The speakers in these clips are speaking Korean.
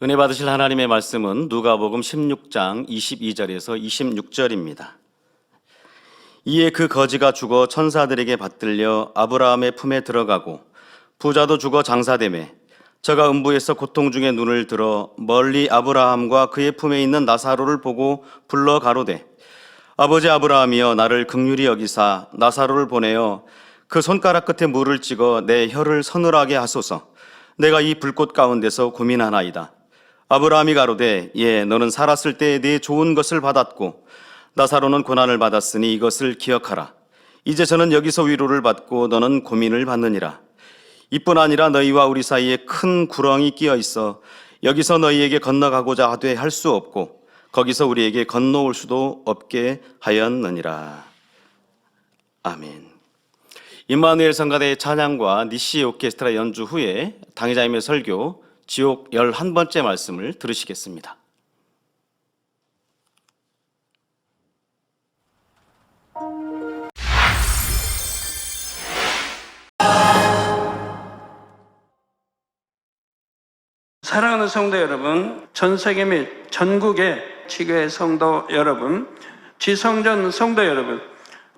은혜 받으실 하나님의 말씀은 누가복음 16장 22절에서 26절입니다. 이에 그 거지가 죽어 천사들에게 받들려 아브라함의 품에 들어가고 부자도 죽어 장사되매 저가 음부에서 고통 중에 눈을 들어 멀리 아브라함과 그의 품에 있는 나사로를 보고 불러 가로되 아버지 아브라함이여 나를 긍휼히 여기사 나사로를 보내어 그 손가락 끝에 물을 찍어 내 혀를 서늘하게 하소서. 내가 이 불꽃 가운데서 고민하나이다. 아브라함이 가로되 예 너는 살았을 때에 네 좋은 것을 받았고 나사로는 고난을 받았으니 이것을 기억하라. 이제 저는 여기서 위로를 받고 너는 고민을 받느니라. 이뿐 아니라 너희와 우리 사이에 큰 구렁이 끼어 있어 여기서 너희에게 건너가고자 하되 할 수 없고 거기서 우리에게 건너올 수도 없게 하였느니라. 아멘. 임마누엘 성가대의 찬양과 니시 오케스트라 연주 후에 당회자님의 설교 지옥 11번째 말씀을 들으시겠습니다. 사랑하는 성도 여러분, 전 세계 및 전국의 지교회 성도 여러분, 지성전 성도 여러분,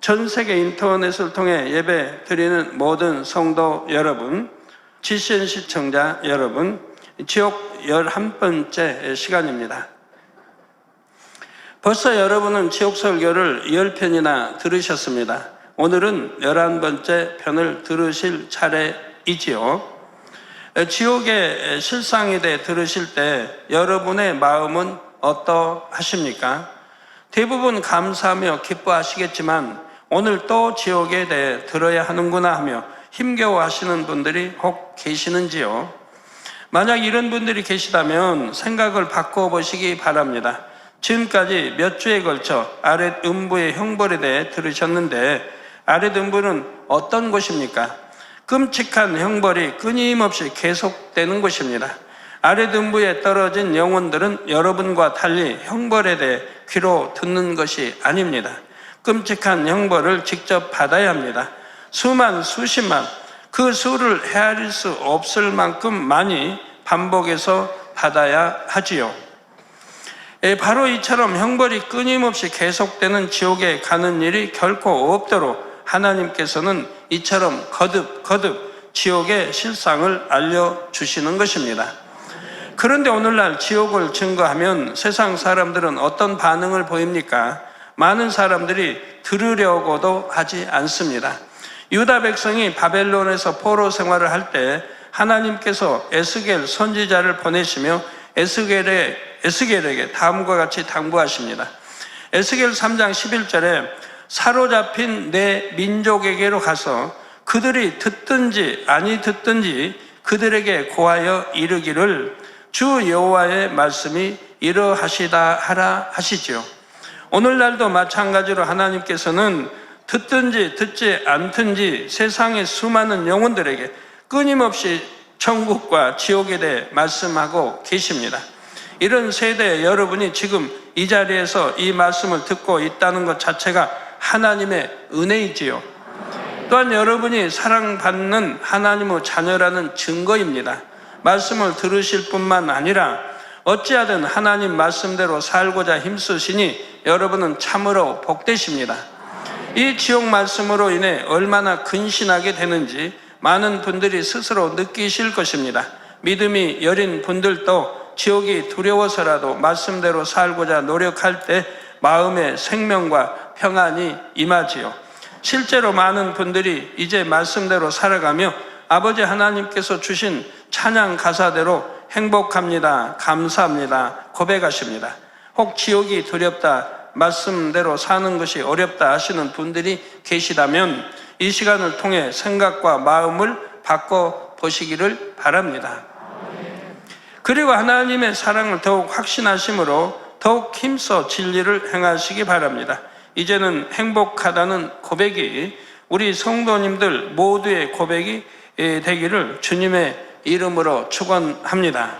전 세계 인터넷을 통해 예배 드리는 모든 성도 여러분, GCN 시청자 여러분, 지옥 11번째 시간입니다. 벌써 여러분은 지옥 설교를 10편이나 들으셨습니다. 오늘은 11번째 편을 들으실 차례이지요. 지옥의 실상에 대해 들으실 때 여러분의 마음은 어떠하십니까? 대부분 감사하며 기뻐하시겠지만 오늘 또 지옥에 대해 들어야 하는구나 하며 힘겨워하시는 분들이 혹 계시는지요? 만약 이런 분들이 계시다면 생각을 바꿔보시기 바랍니다. 지금까지 몇 주에 걸쳐 아랫 음부의 형벌에 대해 들으셨는데 아랫 음부는 어떤 곳입니까? 끔찍한 형벌이 끊임없이 계속되는 곳입니다. 아랫 음부에 떨어진 영혼들은 여러분과 달리 형벌에 대해 귀로 듣는 것이 아닙니다. 끔찍한 형벌을 직접 받아야 합니다. 수만, 수십만, 그 수를 헤아릴 수 없을 만큼 많이 반복해서 받아야 하지요. 바로 이처럼 형벌이 끊임없이 계속되는 지옥에 가는 일이 결코 없도록 하나님께서는 이처럼 거듭 지옥의 실상을 알려주시는 것입니다. 그런데 오늘날 지옥을 증거하면 세상 사람들은 어떤 반응을 보입니까? 많은 사람들이 들으려고도 하지 않습니다. 유다 백성이 바벨론에서 포로 생활을 할 때 하나님께서 에스겔 선지자를 보내시며 에스겔에게 다음과 같이 당부하십니다. 에스겔 3장 11절에 사로잡힌 내 민족에게로 가서 그들이 듣든지 아니 듣든지 그들에게 고하여 이르기를 주 여호와의 말씀이 이러하시다 하라 하시지요. 오늘날도 마찬가지로 하나님께서는 듣든지 듣지 않든지 세상의 수많은 영혼들에게 끊임없이 천국과 지옥에 대해 말씀하고 계십니다. 이런 세대에 여러분이 지금 이 자리에서 이 말씀을 듣고 있다는 것 자체가 하나님의 은혜이지요. 또한 여러분이 사랑받는 하나님의 자녀라는 증거입니다. 말씀을 들으실 뿐만 아니라 어찌하든 하나님 말씀대로 살고자 힘쓰시니 여러분은 참으로 복되십니다. 이 지옥 말씀으로 인해 얼마나 근신하게 되는지 많은 분들이 스스로 느끼실 것입니다. 믿음이 여린 분들도 지옥이 두려워서라도 말씀대로 살고자 노력할 때 마음의 생명과 평안이 임하지요. 실제로 많은 분들이 이제 말씀대로 살아가며 아버지 하나님께서 주신 찬양 가사대로 행복합니다, 감사합니다 고백하십니다. 혹 지옥이 두렵다, 말씀대로 사는 것이 어렵다 하시는 분들이 계시다면 이 시간을 통해 생각과 마음을 바꿔보시기를 바랍니다. 그리고 하나님의 사랑을 더욱 확신하심으로 더욱 힘써 진리를 행하시기 바랍니다. 이제는 행복하다는 고백이 우리 성도님들 모두의 고백이 되기를 주님의 이름으로 축원합니다.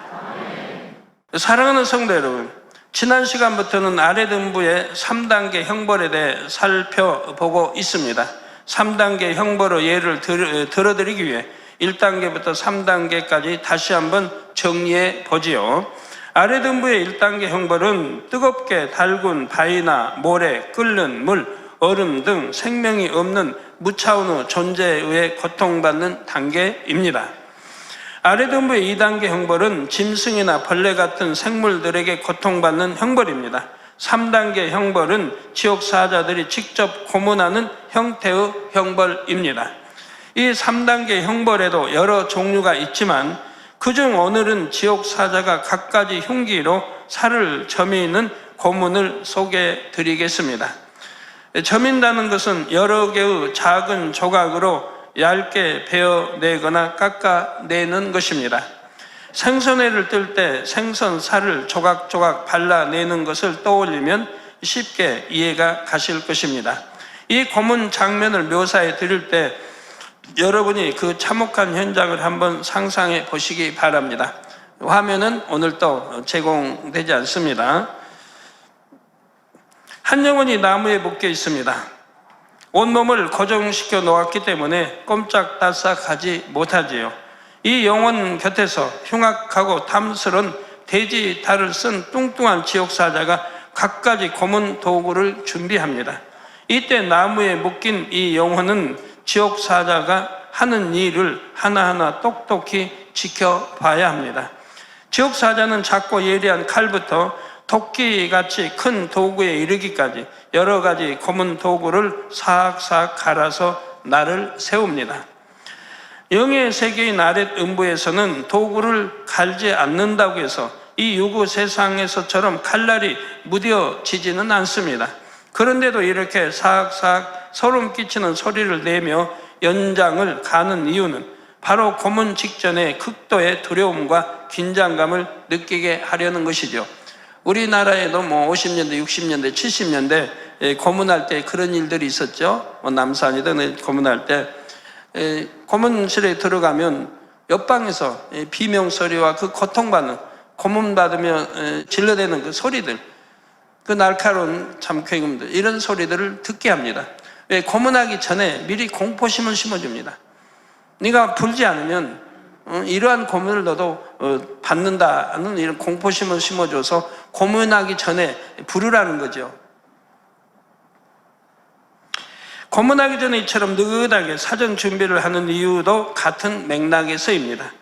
사랑하는 성도 여러분, 지난 시간부터는 아랫 음부의 3단계 형벌에 대해 살펴보고 있습니다. 3단계 형벌의 예를 들어드리기 위해 1단계부터 3단계까지 다시 한번 정리해 보지요. 아래 등부의 1단계 형벌은 뜨겁게 달군 바위나 모래, 끓는 물, 얼음 등 생명이 없는 무차원의 존재에 의해 고통받는 단계입니다. 아래 등부의 2단계 형벌은 짐승이나 벌레 같은 생물들에게 고통받는 형벌입니다. 3단계 형벌은 지옥 사자들이 직접 고문하는 형태의 형벌입니다. 이 3단계 형벌에도 여러 종류가 있지만 그중 오늘은 지옥 사자가 갖가지 흉기로 살을 저미는 고문을 소개해 드리겠습니다. 저민다는 것은 여러 개의 작은 조각으로 얇게 베어내거나 깎아내는 것입니다. 생선회를 뜰 때 생선 살을 조각조각 발라내는 것을 떠올리면 쉽게 이해가 가실 것입니다. 이 고문 장면을 묘사해 드릴 때 여러분이 그 참혹한 현장을 한번 상상해 보시기 바랍니다. 화면은 오늘 또 제공되지 않습니다. 한 영혼이 나무에 묶여 있습니다. 온몸을 고정시켜 놓았기 때문에 꼼짝달싹하지 못하지요. 이 영혼 곁에서 흉악하고 탐스런 돼지 달을 쓴 뚱뚱한 지옥사자가 갖가지 고문 도구를 준비합니다. 이때 나무에 묶인 이 영혼은 지옥사자가 하는 일을 하나하나 똑똑히 지켜봐야 합니다. 지옥사자는 작고 예리한 칼부터 토끼같이 큰 도구에 이르기까지 여러 가지 고문 도구를 싹싹 갈아서 날을 세웁니다. 영의 세계인 아랫 음부에서는 도구를 갈지 않는다고 해서 이 유구 세상에서처럼 칼날이 무뎌지지는 않습니다. 그런데도 이렇게 싹싹 소름 끼치는 소리를 내며 연장을 가는 이유는 바로 고문 직전에 극도의 두려움과 긴장감을 느끼게 하려는 것이죠. 우리나라에도 50년대, 60년대, 70년대 고문할 때 그런 일들이 있었죠. 남산이든 고문할 때 고문실에 들어가면 옆방에서 비명소리와 그 고통받는 고문받으며 질러대는 그 소리들, 그 날카로운 참쾌금들, 이런 소리들을 듣게 합니다. 왜? 고문하기 전에 미리 공포심을 심어줍니다. 네가 불지 않으면 이러한 고문을 너도 받는다는 이런 공포심을 심어줘서 고문하기 전에 부르라는 거죠. 고문하기 전에 이처럼 느긋하게 사전 준비를 하는 이유도 같은 맥락에서입니다.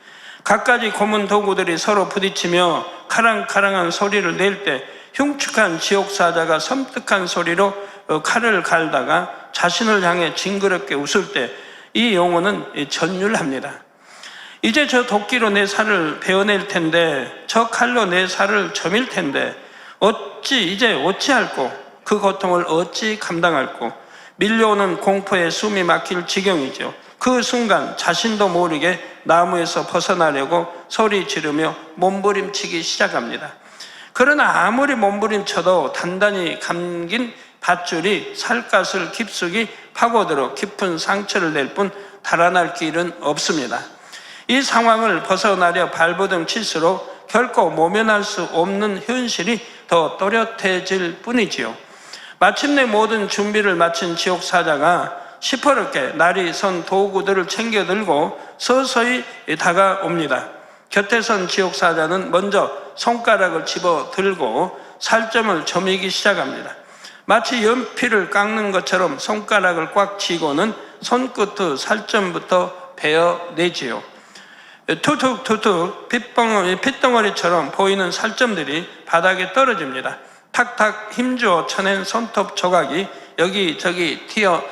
갖가지 고문 도구들이 서로 부딪히며 카랑카랑한 소리를 낼 때 흉측한 지옥사자가 섬뜩한 소리로 칼을 갈다가 자신을 향해 징그럽게 웃을 때 이 영혼은 전율합니다. 이제 저 도끼로 내 살을 베어낼 텐데, 저 칼로 내 살을 저밀 텐데 어찌 이제 어찌할꼬, 그 고통을 어찌 감당할꼬, 밀려오는 공포에 숨이 막힐 지경이죠. 그 순간 자신도 모르게 나무에서 벗어나려고 소리 지르며 몸부림치기 시작합니다. 그러나 아무리 몸부림쳐도 단단히 감긴 밧줄이 살갗을 깊숙이 파고들어 깊은 상처를 낼 뿐 달아날 길은 없습니다. 이 상황을 벗어나려 발버둥 칠수록 결코 모면할 수 없는 현실이 더 또렷해질 뿐이지요. 마침내 모든 준비를 마친 지옥사자가 시퍼렇게 날이 선 도구들을 챙겨 들고 서서히 다가옵니다. 곁에 선 지옥사자는 먼저 손가락을 집어 들고 살점을 저미기 시작합니다. 마치 연필을 깎는 것처럼 손가락을 꽉 쥐고는 손끝의 살점부터 베어내지요. 툭툭툭툭 핏덩어리처럼 보이는 살점들이 바닥에 떨어집니다. 탁탁 힘주어 쳐낸 손톱 조각이 여기저기 튀어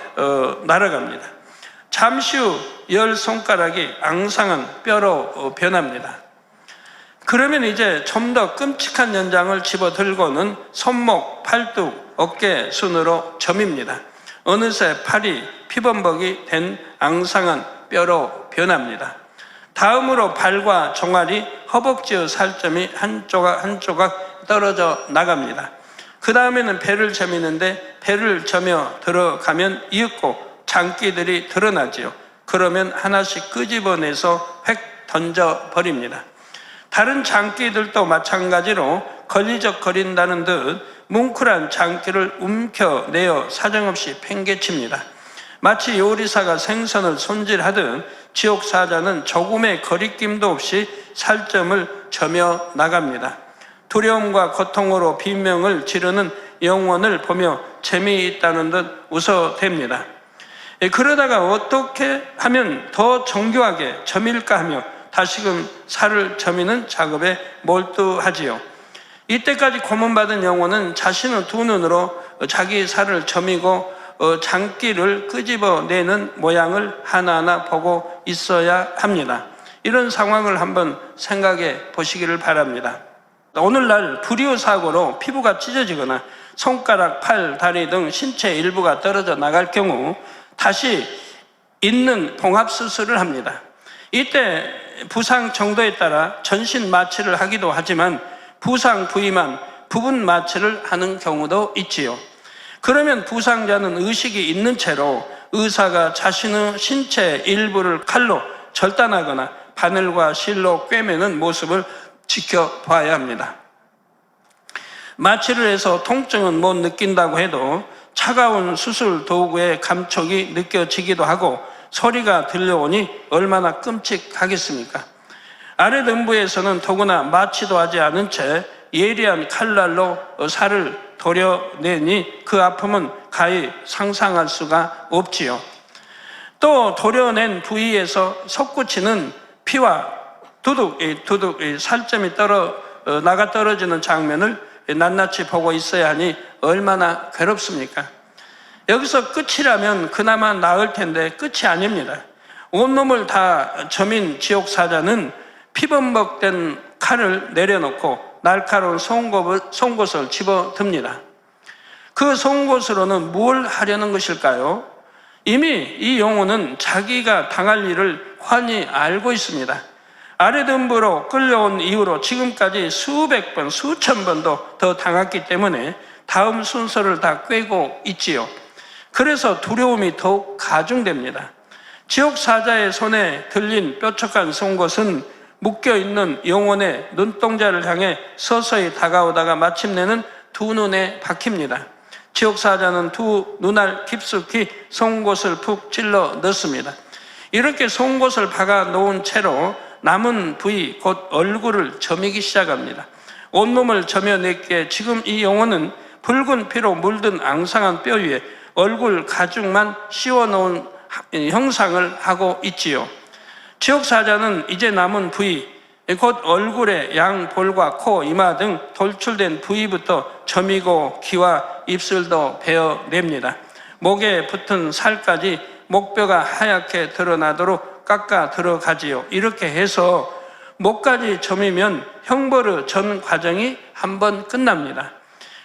날아갑니다. 잠시 후 열 손가락이 앙상한 뼈로 변합니다. 그러면 이제 좀 더 끔찍한 연장을 집어들고는 손목, 팔뚝, 어깨 순으로 점입니다. 어느새 팔이 피범벅이 된 앙상한 뼈로 변합니다. 다음으로 발과 종아리, 허벅지의 살점이 한 조각 한 조각 떨어져 나갑니다. 그 다음에는 배를 저미는데 배를 저며 들어가면 이윽고 장기들이 드러나지요. 그러면 하나씩 끄집어내서 획 던져버립니다. 다른 장기들도 마찬가지로 걸리적거린다는 듯 뭉클한 장기를 움켜내어 사정없이 팽개칩니다. 마치 요리사가 생선을 손질하듯 지옥사자는 조금의 거리낌도 없이 살점을 저며 나갑니다. 두려움과 고통으로 비명을 지르는 영혼을 보며 재미있다는 듯 웃어댑니다. 그러다가 어떻게 하면 더 정교하게 점일까 하며 다시금 살을 점이는 작업에 몰두하지요. 이때까지 고문받은 영혼은 자신의 두 눈으로 자기 살을 점이고 장기를 끄집어내는 모양을 하나하나 보고 있어야 합니다. 이런 상황을 한번 생각해 보시기를 바랍니다. 오늘날 불이후 사고로 피부가 찢어지거나 손가락, 팔, 다리 등 신체 일부가 떨어져 나갈 경우 다시 있는 봉합수술을 합니다. 이때 부상 정도에 따라 전신 마취를 하기도 하지만 부상 부위만 부분 마취를 하는 경우도 있지요. 그러면 부상자는 의식이 있는 채로 의사가 자신의 신체 일부를 칼로 절단하거나 바늘과 실로 꿰매는 모습을 지켜봐야 합니다. 마취를 해서 통증은 못 느낀다고 해도 차가운 수술 도구의 감촉이 느껴지기도 하고 소리가 들려오니 얼마나 끔찍하겠습니까? 아랫음부에서는 더구나 마취도 하지 않은 채 예리한 칼날로 살을 도려내니 그 아픔은 가히 상상할 수가 없지요. 또 도려낸 부위에서 솟구치는 피와 두둑 살점이 나가 떨어지는 장면을 낱낱이 보고 있어야 하니 얼마나 괴롭습니까? 여기서 끝이라면 그나마 나을 텐데 끝이 아닙니다. 온몸을 다 점인 지옥사자는 피범벅된 칼을 내려놓고 날카로운 송곳을 집어듭니다. 그 송곳으로는 뭘 하려는 것일까요? 이미 이 영혼은 자기가 당할 일을 환히 알고 있습니다. 아랫음부로 끌려온 이후로 지금까지 수백 번, 수천 번도 더 당했기 때문에 다음 순서를 다 꿰고 있지요. 그래서 두려움이 더욱 가중됩니다. 지옥사자의 손에 들린 뾰족한 송곳은 묶여있는 영혼의 눈동자를 향해 서서히 다가오다가 마침내는 두 눈에 박힙니다. 지옥사자는 두 눈알 깊숙이 송곳을 푹 찔러 넣습니다. 이렇게 송곳을 박아 놓은 채로 남은 부위, 곧 얼굴을 점이기 시작합니다. 온몸을 점여냈기에 지금 이 영혼은 붉은 피로 물든 앙상한 뼈 위에 얼굴 가죽만 씌워놓은 형상을 하고 있지요. 지옥사자는 이제 남은 부위, 곧 얼굴의 양 볼과 코, 이마 등 돌출된 부위부터 점이고 귀와 입술도 베어냅니다. 목에 붙은 살까지 목뼈가 하얗게 드러나도록 깎아 들어가지요. 이렇게 해서 목까지 점이면 형벌의 전 과정이 한번 끝납니다.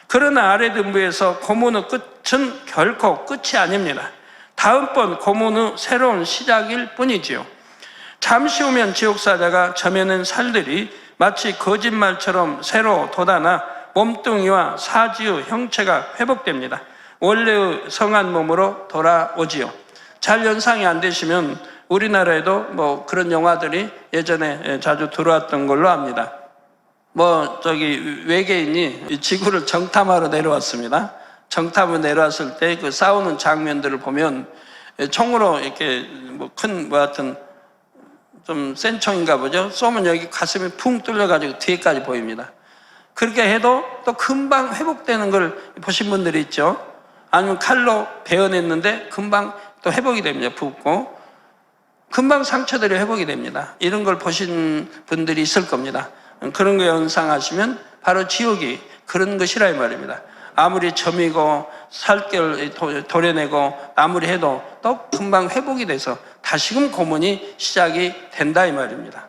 그러나 아랫음부에서 고문의 끝은 결코 끝이 아닙니다. 다음번 고문의 새로운 시작일 뿐이지요. 잠시 후면 지옥사자가 점여낸 살들이 마치 거짓말처럼 새로 돋아나 몸뚱이와 사지의 형체가 회복됩니다. 원래의 성한 몸으로 돌아오지요. 잘 연상이 안 되시면 우리나라에도 그런 영화들이 예전에 자주 들어왔던 걸로 압니다. 외계인이 지구를 정탐하러 내려왔습니다. 정탐을 내려왔을 때 그 싸우는 장면들을 보면 총으로 이렇게 하여튼 좀 센 총인가 보죠. 쏘면 여기 가슴이 풍 뚫려가지고 뒤에까지 보입니다. 그렇게 해도 또 금방 회복되는 걸 보신 분들이 있죠. 아니면 칼로 베어냈는데 금방 또 회복이 됩니다. 붓고 금방 상처들이 회복이 됩니다. 이런 걸 보신 분들이 있을 겁니다. 그런 거 연상하시면 바로 지옥이 그런 것이라 이 말입니다. 아무리 점이고 살결 도려내고 아무리 해도 또 금방 회복이 돼서 다시금 고문이 시작이 된다 이 말입니다.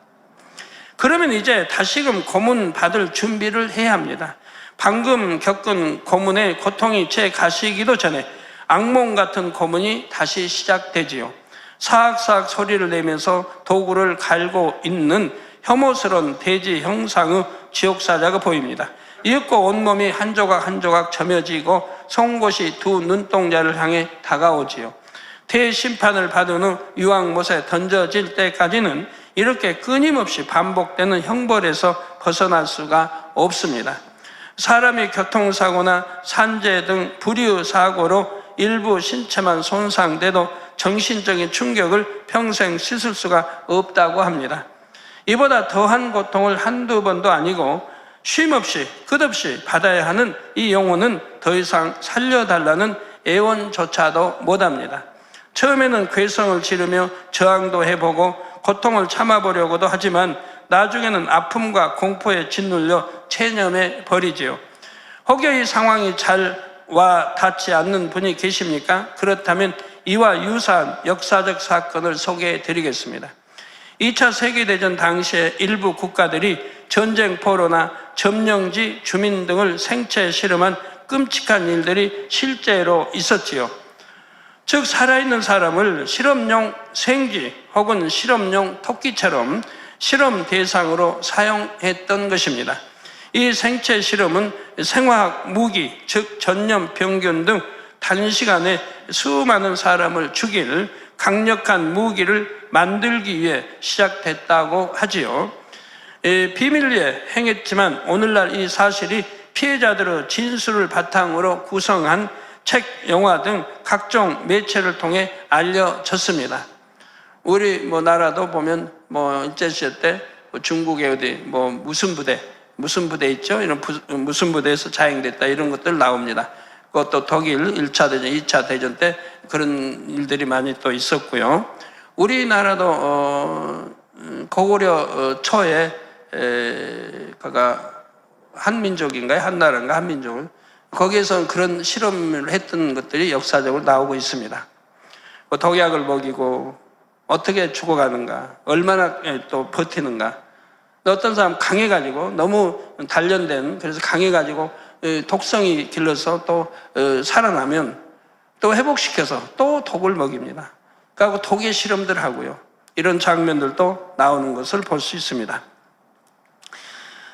그러면 이제 다시금 고문 받을 준비를 해야 합니다. 방금 겪은 고문의 고통이 채 가시기도 전에 악몽 같은 고문이 다시 시작되지요. 사악사악 소리를 내면서 도구를 갈고 있는 혐오스러운 돼지 형상의 지옥사자가 보입니다. 이윽고 온몸이 한 조각 한 조각 점여지고 송곳이 두 눈동자를 향해 다가오지요. 대심판을 받은 후 유황못에 던져질 때까지는 이렇게 끊임없이 반복되는 형벌에서 벗어날 수가 없습니다. 사람이 교통사고나 산재 등 불의의 사고로 일부 신체만 손상돼도 정신적인 충격을 평생 씻을 수가 없다고 합니다. 이보다 더한 고통을 한두 번도 아니고 쉼없이 끝없이 받아야 하는 이 영혼은 더 이상 살려달라는 애원조차도 못합니다. 처음에는 괴성을 지르며 저항도 해보고 고통을 참아보려고도 하지만 나중에는 아픔과 공포에 짓눌려 체념해 버리지요. 혹여 이 상황이 잘 와 닿지 않는 분이 계십니까? 그렇다면 이와 유사한 역사적 사건을 소개해 드리겠습니다. 2차 세계대전 당시에 일부 국가들이 전쟁 포로나 점령지 주민 등을 생체에 실험한 끔찍한 일들이 실제로 있었지요. 즉 살아있는 사람을 실험용 생쥐 혹은 실험용 토끼처럼 실험 대상으로 사용했던 것입니다. 이 생체 실험은 생화학 무기, 즉 전염병균 등 단시간에 수많은 사람을 죽일 강력한 무기를 만들기 위해 시작됐다고 하지요. 비밀리에 행했지만 오늘날 이 사실이 피해자들의 진술을 바탕으로 구성한 책, 영화 등 각종 매체를 통해 알려졌습니다. 우리 나라도 보면 일제시대 때 중국의 어디 무슨 부대 있죠? 이런 무슨 부대에서 자행됐다 이런 것들 나옵니다. 그것도 독일 1차 대전, 2차 대전 때 그런 일들이 많이 또 있었고요. 우리나라도 고구려 초에 그가 한민족인가요? 한나라인가? 한민족을 거기에서 그런 실험을 했던 것들이 역사적으로 나오고 있습니다. 독약을 먹이고 어떻게 죽어가는가, 얼마나 또 버티는가. 어떤 사람 강해가지고 너무 단련된, 그래서 강해가지고 독성이 길러서 또 살아나면 또 회복시켜서 또 독을 먹입니다. 그리고 독의 실험들 하고요. 이런 장면들도 나오는 것을 볼 수 있습니다.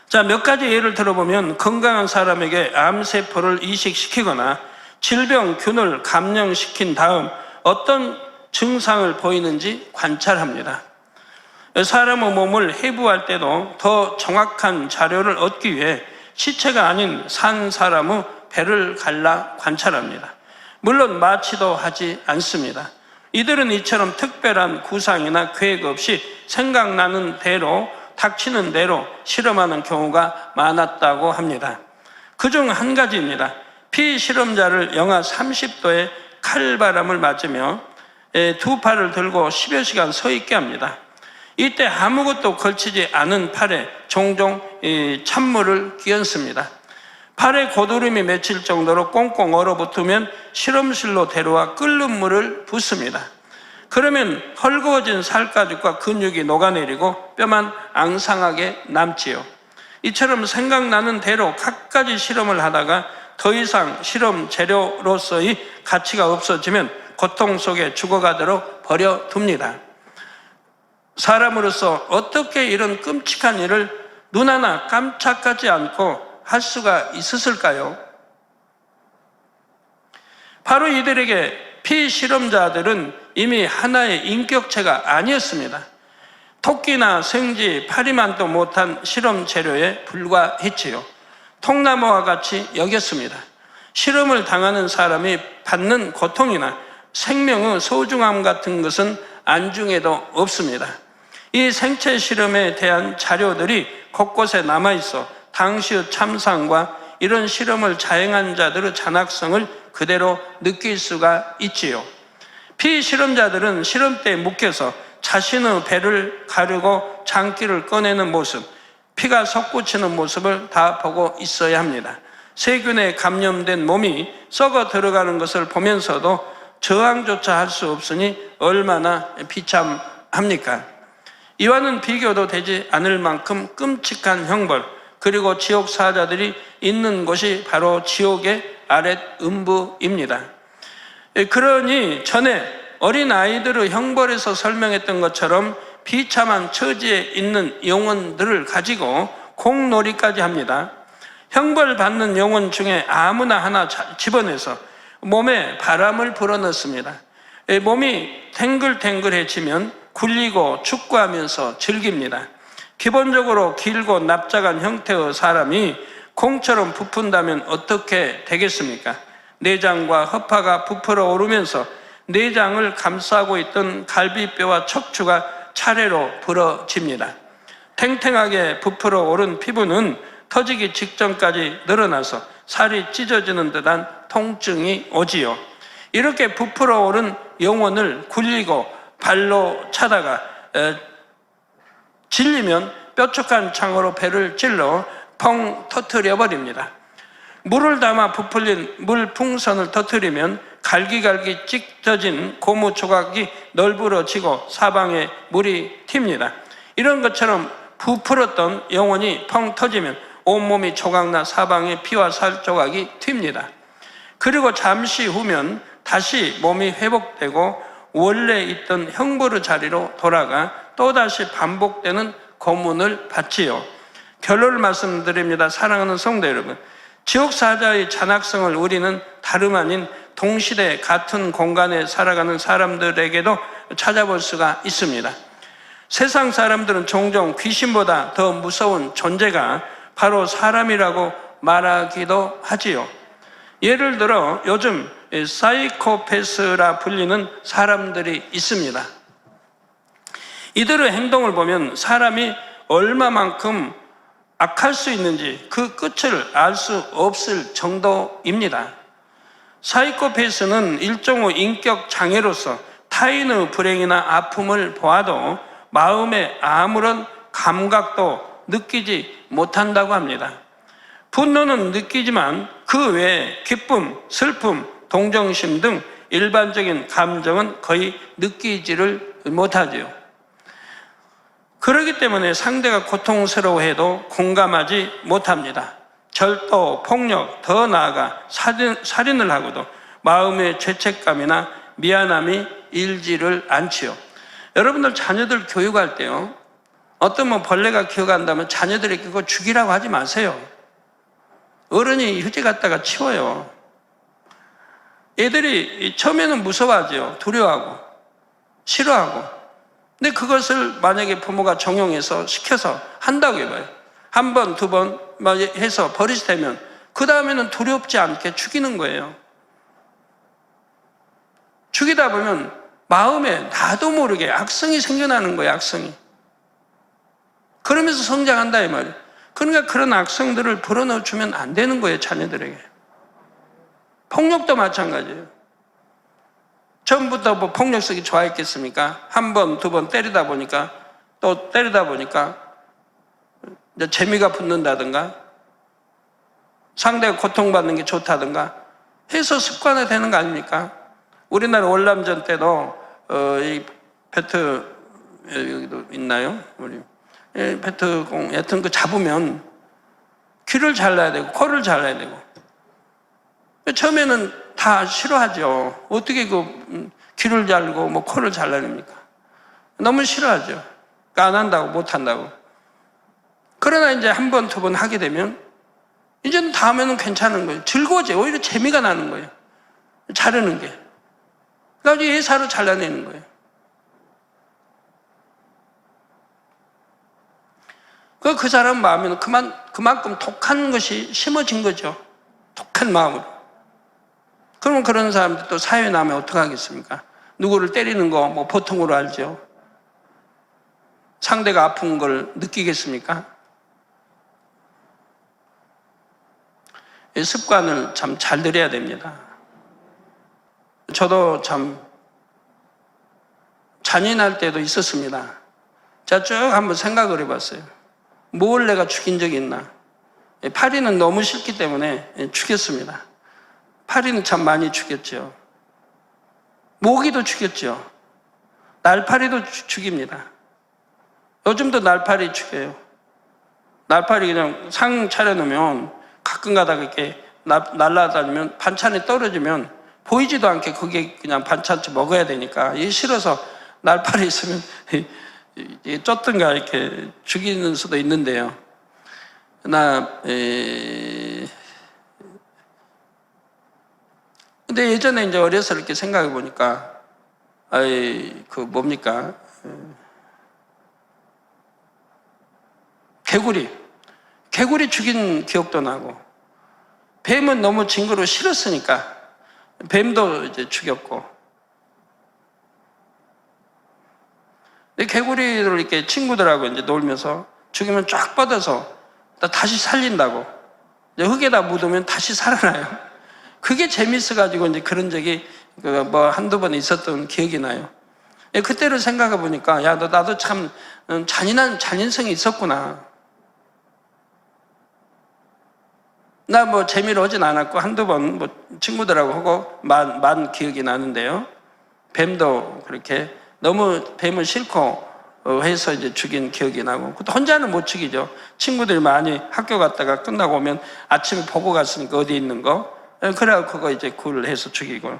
자, 몇 가지 예를 들어보면 건강한 사람에게 암세포를 이식시키거나 질병균을 감염시킨 다음 어떤 증상을 보이는지 관찰합니다. 사람의 몸을 해부할 때도 더 정확한 자료를 얻기 위해 시체가 아닌 산 사람의 배를 갈라 관찰합니다. 물론 마취도 하지 않습니다. 이들은 이처럼 특별한 구상이나 계획 없이 생각나는 대로 닥치는 대로 실험하는 경우가 많았다고 합니다. 그중 한 가지입니다. 피실험자를 영하 30도의 칼바람을 맞으며 두 팔을 들고 10여 시간 서 있게 합니다. 이때 아무것도 걸치지 않은 팔에 종종 찬물을 끼얹습니다. 팔에 고드름이 맺힐 정도로 꽁꽁 얼어붙으면 실험실로 데려와 끓는 물을 붓습니다. 그러면 헐거워진 살가죽과 근육이 녹아내리고 뼈만 앙상하게 남지요. 이처럼 생각나는 대로 갖가지 실험을 하다가 더 이상 실험 재료로서의 가치가 없어지면 고통 속에 죽어가도록 버려둡니다. 사람으로서 어떻게 이런 끔찍한 일을 눈 하나 깜짝하지 않고 할 수가 있었을까요? 바로 이들에게 피실험자들은 이미 하나의 인격체가 아니었습니다. 토끼나 생쥐, 파리만도 못한 실험 재료에 불과했지요. 통나무와 같이 여겼습니다. 실험을 당하는 사람이 받는 고통이나 생명의 소중함 같은 것은 안중에도 없습니다. 이 생체 실험에 대한 자료들이 곳곳에 남아있어 당시의 참상과 이런 실험을 자행한 자들의 잔악성을 그대로 느낄 수가 있지요. 피실험자들은 실험 때에 묶여서 자신의 배를 가르고 장기를 꺼내는 모습, 피가 솟구치는 모습을 다 보고 있어야 합니다. 세균에 감염된 몸이 썩어 들어가는 것을 보면서도 저항조차 할 수 없으니 얼마나 비참합니까? 이와는 비교도 되지 않을 만큼 끔찍한 형벌, 그리고 지옥 사자들이 있는 곳이 바로 지옥의 아랫 음부입니다. 그러니 전에 어린아이들의 형벌에서 설명했던 것처럼 비참한 처지에 있는 영혼들을 가지고 공놀이까지 합니다. 형벌 받는 영혼 중에 아무나 하나 집어내서 몸에 바람을 불어넣습니다. 몸이 탱글탱글해지면 굴리고 축구하면서 즐깁니다. 기본적으로 길고 납작한 형태의 사람이 공처럼 부푼다면 어떻게 되겠습니까? 내장과 허파가 부풀어 오르면서 내장을 감싸고 있던 갈비뼈와 척추가 차례로 부러집니다. 탱탱하게 부풀어 오른 피부는 터지기 직전까지 늘어나서 살이 찢어지는 듯한 통증이 오지요. 이렇게 부풀어 오른 영혼을 굴리고 발로 차다가 질리면 뾰족한 창으로 배를 찔러 펑 터뜨려 버립니다. 물을 담아 부풀린 물 풍선을 터뜨리면 갈기갈기 찢어진 고무 조각이 널브러지고 사방에 물이 튑니다. 이런 것처럼 부풀었던 영혼이 펑 터지면 온몸이 조각나 사방에 피와 살 조각이 튑니다. 그리고 잠시 후면 다시 몸이 회복되고 원래 있던 형부의 자리로 돌아가 또다시 반복되는 고문을 받지요. 결론을 말씀드립니다. 사랑하는 성도 여러분, 지옥사자의 잔악성을 우리는 다름 아닌 동시대 같은 공간에 살아가는 사람들에게도 찾아볼 수가 있습니다. 세상 사람들은 종종 귀신보다 더 무서운 존재가 바로 사람이라고 말하기도 하지요. 예를 들어 요즘 사이코패스라 불리는 사람들이 있습니다. 이들의 행동을 보면 사람이 얼마만큼 악할 수 있는지 그 끝을 알 수 없을 정도입니다. 사이코패스는 일종의 인격 장애로서 타인의 불행이나 아픔을 보아도 마음에 아무런 감각도 느끼지 못한다고 합니다. 분노는 느끼지만 그 외에 기쁨, 슬픔, 동정심 등 일반적인 감정은 거의 느끼지를 못하지요. 그렇기 때문에 상대가 고통스러워해도 공감하지 못합니다. 절도, 폭력, 더 나아가 살인을 하고도 마음의 죄책감이나 미안함이 일지를 않지요. 여러분들 자녀들 교육할 때요, 어떤 벌레가 기어간다면 자녀들에게 그거 죽이라고 하지 마세요. 어른이 휴지 갖다가 치워요. 애들이 처음에는 무서워하죠. 두려워하고 싫어하고. 근데 그것을 만약에 부모가 정용해서 시켜서 한다고 해봐요. 한 번, 두 번 해서 버릇이 되면 그 다음에는 두렵지 않게 죽이는 거예요. 죽이다 보면 마음에 나도 모르게 악성이 생겨나는 거예요. 악성이. 그러면서 성장한다 이 말이에요. 그러니까 그런 악성들을 불어넣어주면 안 되는 거예요. 자녀들에게. 폭력도 마찬가지예요. 처음부터 뭐 폭력 쓰기 좋아했겠습니까? 한 번, 두 번 때리다 보니까 또 때리다 보니까 이제 재미가 붙는다든가 상대가 고통받는 게 좋다든가 해서 습관화되는 거 아닙니까? 우리나라 월남전 때도 이 베트 여기도 있나요? 우리 베트공 여튼 그 잡으면 귀를 잘라야 되고 코를 잘라야 되고 처음에는 다 싫어하죠. 어떻게 그 귀를 자르고 뭐 코를 잘라냅니까? 너무 싫어하죠. 그러니까 안 한다고 못 한다고. 그러나 이제 한 번, 두 번 하게 되면 이제는 다음에는 괜찮은 거예요. 즐거워져요. 오히려 재미가 나는 거예요. 자르는 게. 그래서 예사로 잘라내는 거예요. 그 사람 마음에는 그만큼 독한 것이 심어진 거죠. 독한 마음으로. 그러면 그런 사람들 또 사회에 나면 어떡하겠습니까? 누구를 때리는 거 뭐 보통으로 알죠. 상대가 아픈 걸 느끼겠습니까? 이 습관을 참 잘 들여야 됩니다. 저도 참 잔인할 때도 있었습니다. 제가 쭉 한번 생각을 해봤어요. 뭘 내가 죽인 적이 있나? 파리는 너무 싫기 때문에 죽였습니다. 파리는 참 많이 죽였죠. 모기도 죽였죠. 날파리도 죽입니다. 요즘도 날파리 죽여요. 날파리 그냥 상 차려놓으면 가끔 가다가 이렇게 날아다니면 반찬에 떨어지면 보이지도 않게 그게 그냥 반찬째 먹어야 되니까 이게 싫어서 날파리 있으면 쫓든가 이렇게 죽이는 수도 있는데요. 근데 예전에 이제 어려서 이렇게 생각해 보니까, 뭡니까? 개구리 죽인 기억도 나고, 뱀은 너무 징그러워 싫었으니까, 뱀도 이제 죽였고. 근데 개구리를 이렇게 친구들하고 이제 놀면서 죽이면 쫙 뻗어서 다시 살린다고. 흙에다 묻으면 다시 살아나요. 그게 재밌어가지고 이제 그런 적이 뭐 한두 번 있었던 기억이 나요. 그때를 생각해 보니까, 야, 나도 참 잔인성이 있었구나. 나 뭐 재미로 오진 않았고, 한두 번 뭐 친구들하고 하고 만 기억이 나는데요. 뱀도 그렇게 너무 뱀을 싫고 해서 이제 죽인 기억이 나고, 그것도 혼자는 못 죽이죠. 친구들이 많이 학교 갔다가 끝나고 오면 아침에 보고 갔으니까 어디 있는 거, 그래갖고 그거 이제 굴 해서 죽이고,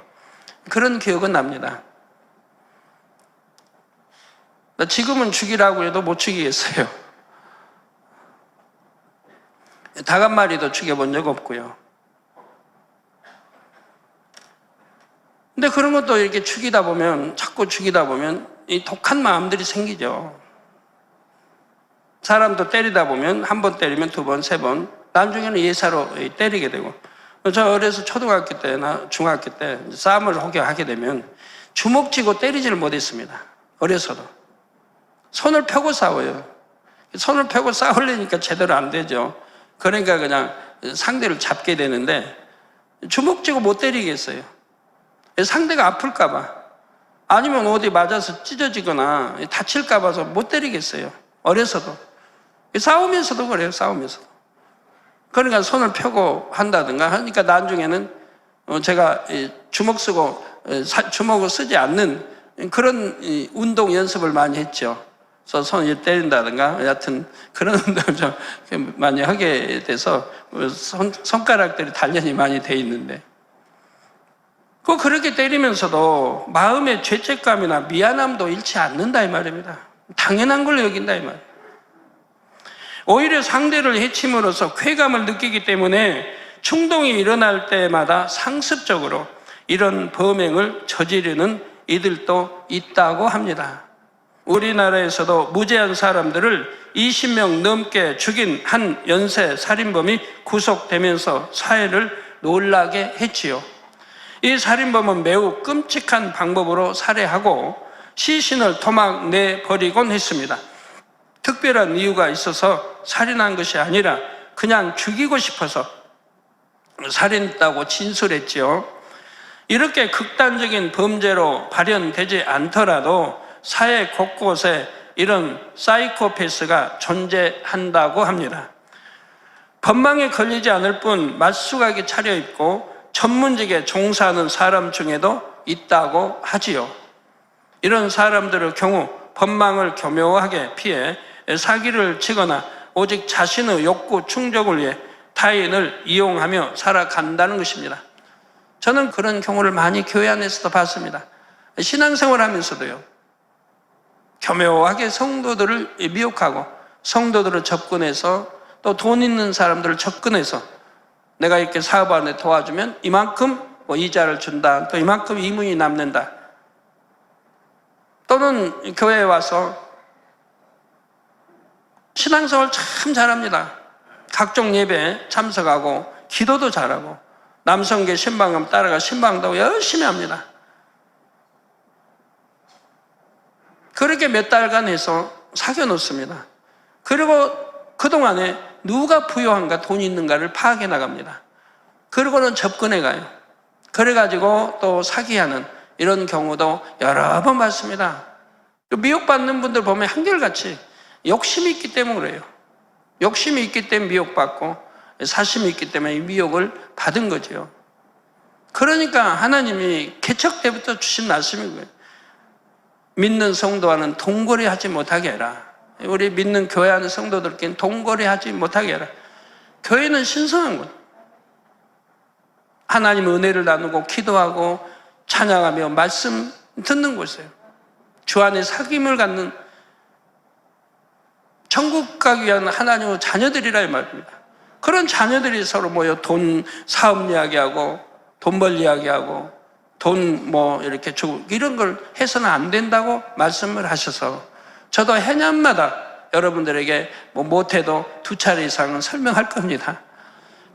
그런 기억은 납니다. 지금은 죽이라고 해도 못 죽이겠어요. 닭 한 마리도 죽여본 적 없고요. 근데 그런 것도 이렇게 자꾸 죽이다 보면 이 독한 마음들이 생기죠. 사람도 때리다 보면 한 번 때리면 두 번, 세 번, 나중에는 예사로 때리게 되고. 저 어려서 초등학교 때나 중학교 때 싸움을 하게 되면 주먹 쥐고 때리지를 못했습니다. 어려서도. 손을 펴고 싸워요. 손을 펴고 싸우려니까 제대로 안 되죠. 그러니까 그냥 상대를 잡게 되는데 주먹 쥐고 못 때리겠어요. 상대가 아플까봐, 아니면 어디 맞아서 찢어지거나 다칠까봐서 못 때리겠어요. 어려서도. 싸우면서도 그래요. 싸우면서도. 그러니까 손을 펴고 한다든가 하니까 나중에는 제가 주먹을 쓰지 않는 그런 운동 연습을 많이 했죠. 그래서 손을 때린다든가 여하튼 그런 운동을 좀 많이 하게 돼서 손가락들이 단련이 많이 돼 있는데, 그렇게 때리면서도 마음의 죄책감이나 미안함도 잃지 않는다 이 말입니다. 당연한 걸로 여긴다 이 말. 오히려 상대를 해침으로써 쾌감을 느끼기 때문에 충동이 일어날 때마다 상습적으로 이런 범행을 저지르는 이들도 있다고 합니다. 우리나라에서도 무죄한 사람들을 20명 넘게 죽인 한 연쇄 살인범이 구속되면서 사회를 놀라게 했지요. 이 살인범은 매우 끔찍한 방법으로 살해하고 시신을 토막내버리곤 했습니다. 특별한 이유가 있어서 살인한 것이 아니라 그냥 죽이고 싶어서 살인했다고 진술했지요. 이렇게 극단적인 범죄로 발현되지 않더라도 사회 곳곳에 이런 사이코패스가 존재한다고 합니다. 법망에 걸리지 않을 뿐 말쑥하게 차려입고 전문직에 종사하는 사람 중에도 있다고 하지요. 이런 사람들의 경우 법망을 교묘하게 피해 사기를 치거나 오직 자신의 욕구 충족을 위해 타인을 이용하며 살아간다는 것입니다. 저는 그런 경우를 많이 교회 안에서도 봤습니다. 신앙생활 하면서도요. 교묘하게 성도들을 미혹하고 성도들을 접근해서 또 돈 있는 사람들을 접근해서 내가 이렇게 사업하는데 도와주면 이만큼 이자를 준다. 또 이만큼 이문이 남는다. 또는 교회에 와서 신앙생활 참 잘합니다. 각종 예배에 참석하고 기도도 잘하고 남성계 신방금 따라가 신방도 열심히 합니다. 그렇게 몇 달간 해서 사귀어 놓습니다. 그리고 그동안에 누가 부유한가 돈 있는가를 파악해 나갑니다. 그리고는 접근해 가요. 그래가지고 또 사기하는 이런 경우도 여러 번 봤습니다. 미혹받는 분들 보면 한결같이 욕심이 있기 때문에 그래요. 욕심이 있기 때문에 미혹받고 사심이 있기 때문에 이 미혹을 받은 거죠. 그러니까 하나님이 개척 때부터 주신 말씀인 거예요. 믿는 성도와는 동거래하지 못하게 해라. 우리 믿는 교회 안의 성도들끼리는 동거래하지 못하게 해라. 교회는 신성한 것. 하나님의 은혜를 나누고 기도하고 찬양하며 말씀 듣는 곳이에요. 주 안에 사귐을 갖는 천국 가기 위한 하나님의 자녀들이라 이 말입니다. 그런 자녀들이 서로 모여 돈 사업 이야기하고 돈 벌 이야기하고 돈 이렇게 주고 이런 걸 해서는 안 된다고 말씀을 하셔서 저도 해년마다 여러분들에게 못해도 2차례 이상은 설명할 겁니다.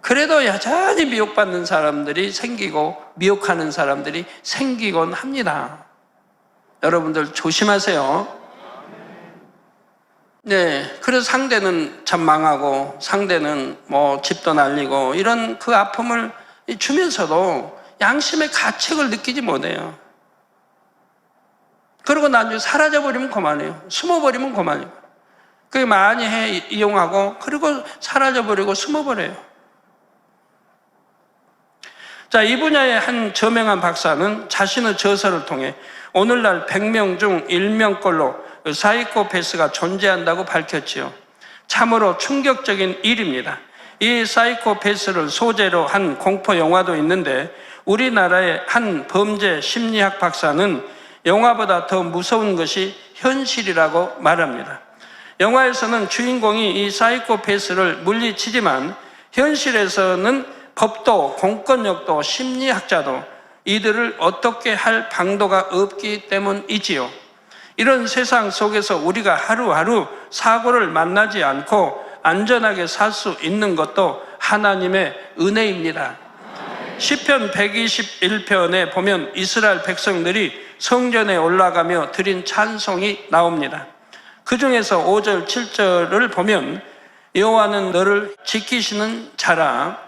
그래도 여전히 미혹받는 사람들이 생기고 미혹하는 사람들이 생기곤 합니다. 여러분들 조심하세요. 네, 그래서 상대는 참 망하고 상대는 뭐 집도 날리고 이런 그 아픔을 주면서도 양심의 가책을 느끼지 못해요. 그러고 나중에 사라져버리면 그만해요. 숨어버리면 그만이에요. 그게 많이 이용하고 그리고 사라져버리고 숨어버려요. 자, 이 분야의 한 저명한 박사는 자신의 저서를 통해 오늘날 100명 중 1명꼴로 사이코패스가 존재한다고 밝혔지요. 참으로 충격적인 일입니다. 이 사이코패스를 소재로 한 공포 영화도 있는데 우리나라의 한 범죄 심리학 박사는 영화보다 더 무서운 것이 현실이라고 말합니다. 영화에서는 주인공이 이 사이코패스를 물리치지만 현실에서는 법도 공권력도 심리학자도 이들을 어떻게 할 방도가 없기 때문이지요. 이런 세상 속에서 우리가 하루하루 사고를 만나지 않고 안전하게 살 수 있는 것도 하나님의 은혜입니다. 시편 121편에 보면 이스라엘 백성들이 성전에 올라가며 드린 찬송이 나옵니다. 그 중에서 5절, 7절을 보면 여호와는 너를 지키시는 자라.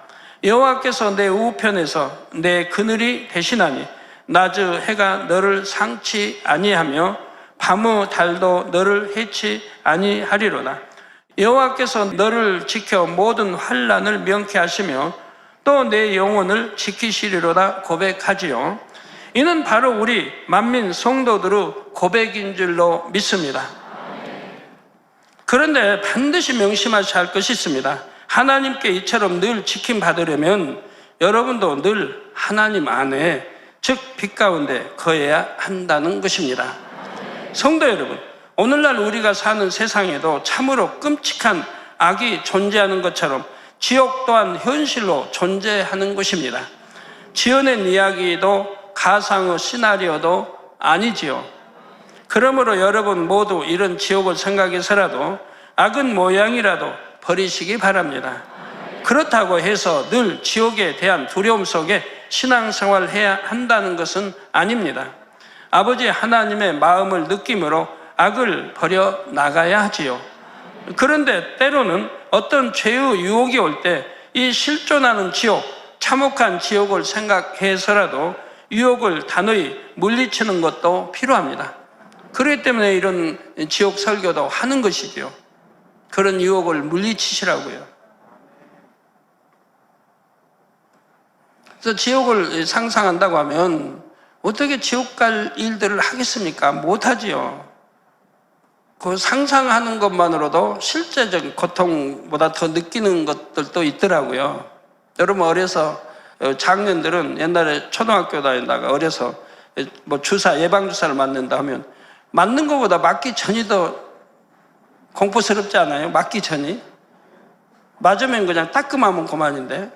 여호와께서 내 우편에서 내 그늘이 되시나니 낮의 해가 너를 상치 아니하며 밤의 달도 너를 해치 아니하리로다. 여호와께서 너를 지켜 모든 환난을 명쾌하시며 또 내 영혼을 지키시리로다 고백하지요. 이는 바로 우리 만민 성도들의 고백인 줄로 믿습니다. 그런데 반드시 명심하셔야 할 것이 있습니다. 하나님께 이처럼 늘 지킴받으려면 여러분도 늘 하나님 안에, 즉 빛 가운데 거해야 한다는 것입니다. 성도 여러분, 오늘날 우리가 사는 세상에도 참으로 끔찍한 악이 존재하는 것처럼 지옥 또한 현실로 존재하는 것입니다. 지어낸 이야기도 가상의 시나리오도 아니지요. 그러므로 여러분 모두 이런 지옥을 생각해서라도 악은 모양이라도 버리시기 바랍니다. 그렇다고 해서 늘 지옥에 대한 두려움 속에 신앙생활을 해야 한다는 것은 아닙니다. 아버지 하나님의 마음을 느낌으로 악을 버려 나가야 하지요. 그런데 때로는 어떤 죄의 유혹이 올 때 이 실존하는 지옥, 참혹한 지옥을 생각해서라도 유혹을 단호히 물리치는 것도 필요합니다. 그렇기 때문에 이런 지옥 설교도 하는 것이죠. 그런 유혹을 물리치시라고요. 그래서 지옥을 상상한다고 하면 어떻게 지옥 갈 일들을 하겠습니까? 못하지요. 그 상상하는 것만으로도 실제적 고통보다 더 느끼는 것들도 있더라고요. 여러분 어려서 장년들은 옛날에 초등학교 다니다가 어려서 뭐 주사, 예방주사를 맞는다 하면 맞는 것보다 맞기 전이 더 공포스럽지 않아요? 맞기 전이? 맞으면 그냥 따끔하면 그만인데.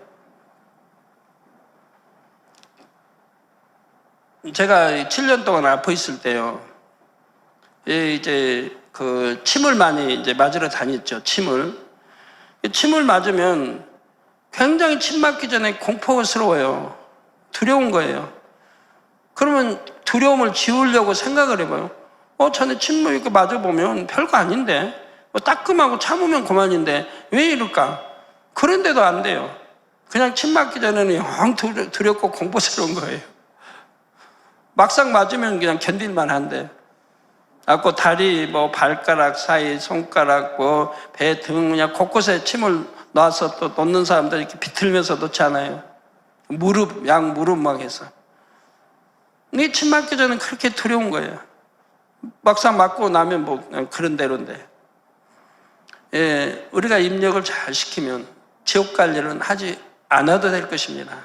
제가 7년 동안 아파 있을 때요. 이제 그 침을 많이 이제 맞으러 다녔죠. 침을 맞으면 굉장히 침 맞기 전에 공포스러워요. 두려운 거예요. 그러면 두려움을 지우려고 생각을 해봐요. 전에 침을 이렇게 맞아보면 별거 아닌데, 뭐 따끔하고 참으면 그만인데 왜 이럴까? 그런데도 안 돼요. 그냥 침 맞기 전에는 영 두렵고 공포스러운 거예요. 막상 맞으면 그냥 견딜만 한데, 그 다리, 뭐 발가락 사이, 손가락, 뭐 배 등 그냥 곳곳에 침을 놔서 또 놓는 사람들 이렇게 비틀면서 놓잖아요. 무릎, 양 무릎 막 해서. 이 침 맞기 전에 그렇게 두려운 거예요. 막상 맞고 나면 뭐 그냥 그런 대로인데. 예, 우리가 입력을 잘 시키면 지옥 갈 일은 하지 않아도 될 것입니다.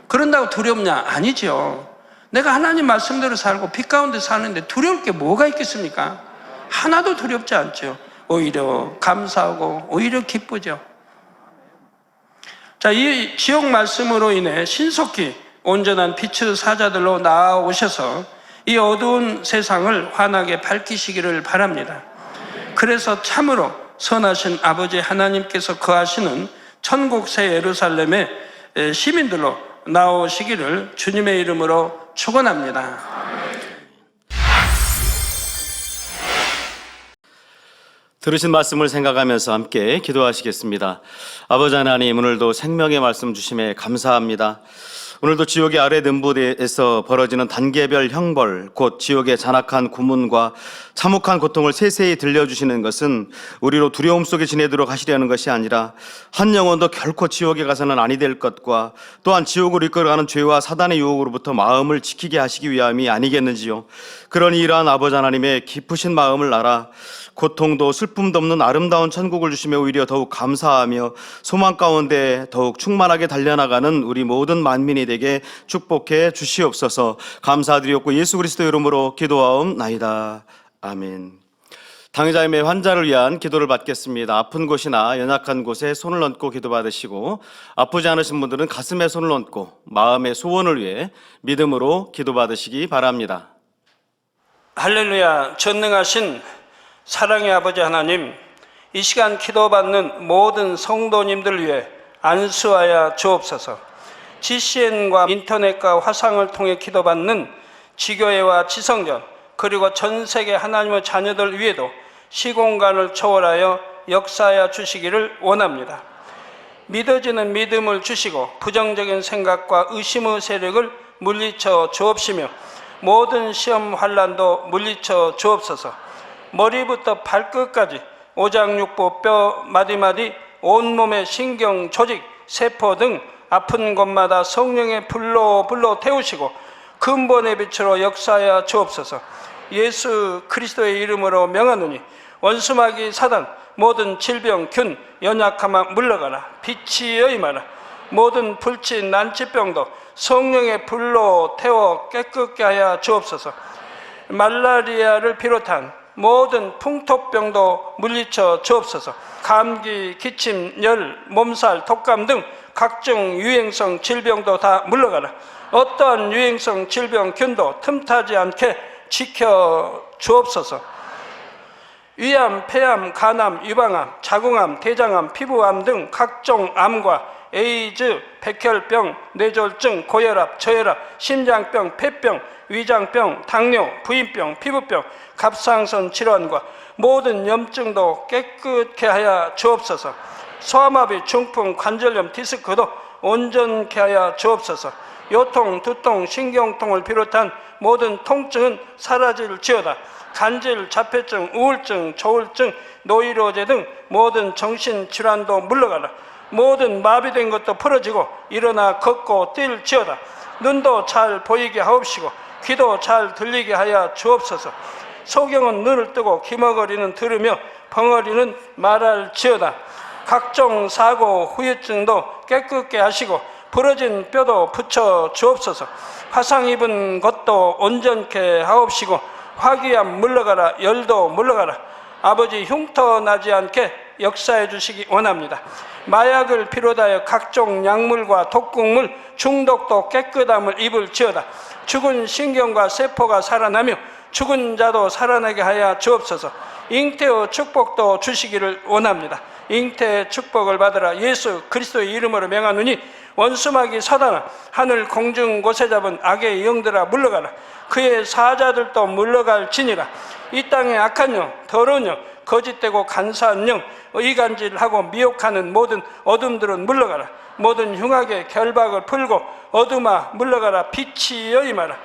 그런다고 두렵냐? 아니죠. 내가 하나님 말씀대로 살고 빛 가운데 사는데 두려울 게 뭐가 있겠습니까? 하나도 두렵지 않죠. 오히려 감사하고 오히려 기쁘죠. 자, 이 지옥 말씀으로 인해 신속히 온전한 빛의 사자들로 나아오셔서 이 어두운 세상을 환하게 밝히시기를 바랍니다. 그래서 참으로 선하신 아버지 하나님께서 거하시는 천국 새 예루살렘의 시민들로 나오시기를 주님의 이름으로 축원합니다. 들으신 말씀을 생각하면서 함께 기도하시겠습니다. 아버지 하나님, 오늘도 생명의 말씀 주심에 감사합니다. 오늘도 지옥의 아래 능부대에서 벌어지는 단계별 형벌, 곧 지옥의 잔악한 고문과 참혹한 고통을 세세히 들려주시는 것은 우리로 두려움 속에 지내도록 하시려는 것이 아니라 한 영혼도 결코 지옥에 가서는 아니 될 것과 또한 지옥으로 이끌어가는 죄와 사단의 유혹으로부터 마음을 지키게 하시기 위함이 아니겠는지요. 그러니 이러한 아버지 하나님의 깊으신 마음을 알아 고통도 슬픔도 없는 아름다운 천국을 주시며 오히려 더욱 감사하며 소망 가운데 더욱 충만하게 달려나가는 우리 모든 만민이 되게 축복해 주시옵소서. 감사드리옵고 예수 그리스도 이름으로 기도하옵나이다. 아멘. 당의자임의 환자를 위한 기도를 받겠습니다. 아픈 곳이나 연약한 곳에 손을 얹고 기도받으시고, 아프지 않으신 분들은 가슴에 손을 얹고 마음의 소원을 위해 믿음으로 기도받으시기 바랍니다. 할렐루야. 전능하신 사랑의 아버지 하나님, 이 시간 기도받는 모든 성도님들 위해 안수하여 주옵소서. GCN과 인터넷과 화상을 통해 기도받는 지교회와 지성전, 그리고 전 세계 하나님의 자녀들 위에도 시공간을 초월하여 역사하여 주시기를 원합니다. 믿어지는 믿음을 주시고 부정적인 생각과 의심의 세력을 물리쳐 주옵시며 모든 시험 환난도 물리쳐 주옵소서. 머리부터 발끝까지 오장육부 뼈 마디마디 온몸의 신경 조직 세포 등 아픈 곳마다 성령의 불로 태우시고 근본의 빛으로 역사하여 주옵소서. 예수 그리스도의 이름으로 명하노니 원수마귀 사단 모든 질병 균 연약함아 물러가라. 빛이여 임하라. 모든 불치 난치병도 성령의 불로 태워 깨끗게 하여 주옵소서. 말라리아를 비롯한 모든 풍토병도 물리쳐 주옵소서. 감기, 기침, 열, 몸살, 독감 등 각종 유행성 질병도 다 물러가라. 어떠한 유행성 질병균도 틈타지 않게 지켜 주옵소서. 위암, 폐암, 간암, 유방암, 자궁암, 대장암, 피부암 등 각종 암과 에이즈, 백혈병, 뇌졸중, 고혈압, 저혈압, 심장병, 폐병, 위장병, 당뇨, 부인병, 피부병, 갑상선 질환과 모든 염증도 깨끗게 하여 주옵소서. 소아마비, 중풍, 관절염, 디스크도 온전케 하여 주옵소서. 요통, 두통, 신경통을 비롯한 모든 통증은 사라질지어다. 간질, 자폐증, 우울증, 조울증, 노이로제 등 모든 정신질환도 물러가라. 모든 마비된 것도 풀어지고 일어나 걷고 뛸지어다. 눈도 잘 보이게 하옵시고 귀도 잘 들리게 하여 주옵소서. 소경은 눈을 뜨고 기머거리는 들으며 벙어리는 말할지어다. 각종 사고 후유증도 깨끗게 하시고 부러진 뼈도 붙여 주옵소서. 화상 입은 것도 온전케 하옵시고 화기암 물러가라. 열도 물러가라. 아버지 흉터 나지 않게 역사해 주시기 원합니다. 마약을 비롯하여 각종 약물과 독극물 중독도 깨끗함을 입을지어다. 죽은 신경과 세포가 살아나며 죽은 자도 살아나게 하여 주옵소서. 잉태의 축복도 주시기를 원합니다. 잉태의 축복을 받으라. 예수 그리스도의 이름으로 명하노니 원수마귀 사단아, 하늘 공중 곳에 잡은 악의 영들아 물러가라. 그의 사자들도 물러갈지니라. 이 땅의 악한 영, 더러운 영, 거짓되고 간사한 영, 의간질하고 미혹하는 모든 어둠들은 물러가라. 모든 흉악의 결박을 풀고 어둠아 물러가라. 빛이여 임하라.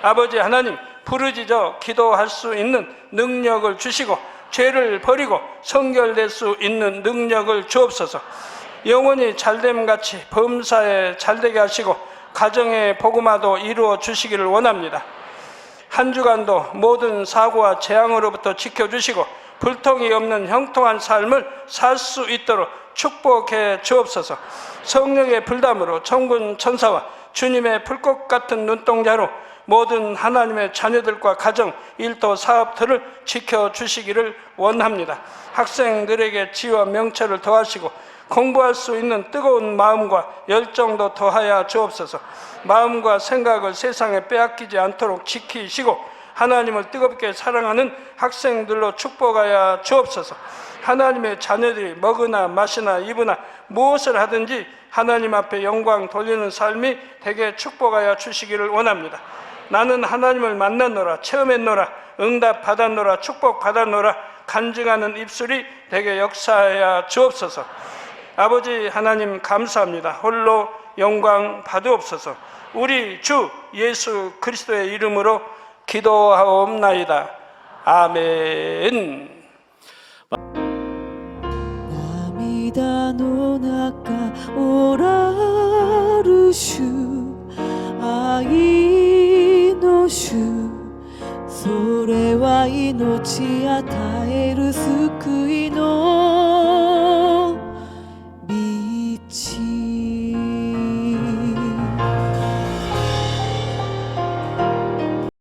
아버지 하나님, 부르짖어 기도할 수 있는 능력을 주시고 죄를 버리고 성결될 수 있는 능력을 주옵소서. 영원히 잘됨같이 범사에 잘되게 하시고 가정의 복음화도 이루어 주시기를 원합니다. 한 주간도 모든 사고와 재앙으로부터 지켜주시고 불통이 없는 형통한 삶을 살 수 있도록 축복해 주옵소서. 성령의 불담으로 천군 천사와 주님의 불꽃 같은 눈동자로 모든 하나님의 자녀들과 가정, 일도, 사업들을 지켜주시기를 원합니다. 학생들에게 지혜와 명철을 더하시고 공부할 수 있는 뜨거운 마음과 열정도 더하여 주옵소서. 마음과 생각을 세상에 빼앗기지 않도록 지키시고 하나님을 뜨겁게 사랑하는 학생들로 축복하여 주옵소서. 하나님의 자녀들이 먹으나 마시나 입으나 무엇을 하든지 하나님 앞에 영광 돌리는 삶이 되게 축복하여 주시기를 원합니다. 나는 하나님을 만났노라, 체험했노라, 응답 받았노라, 축복 받았노라, 간증하는 입술이 되게 역사하여 주옵소서. 아버지 하나님 감사합니다. 홀로 영광 받으옵소서. 우리 주 예수 그리스도의 이름으로 기도하옵나이다. 아멘. 涙の中おらる主愛の主それは命与える救いの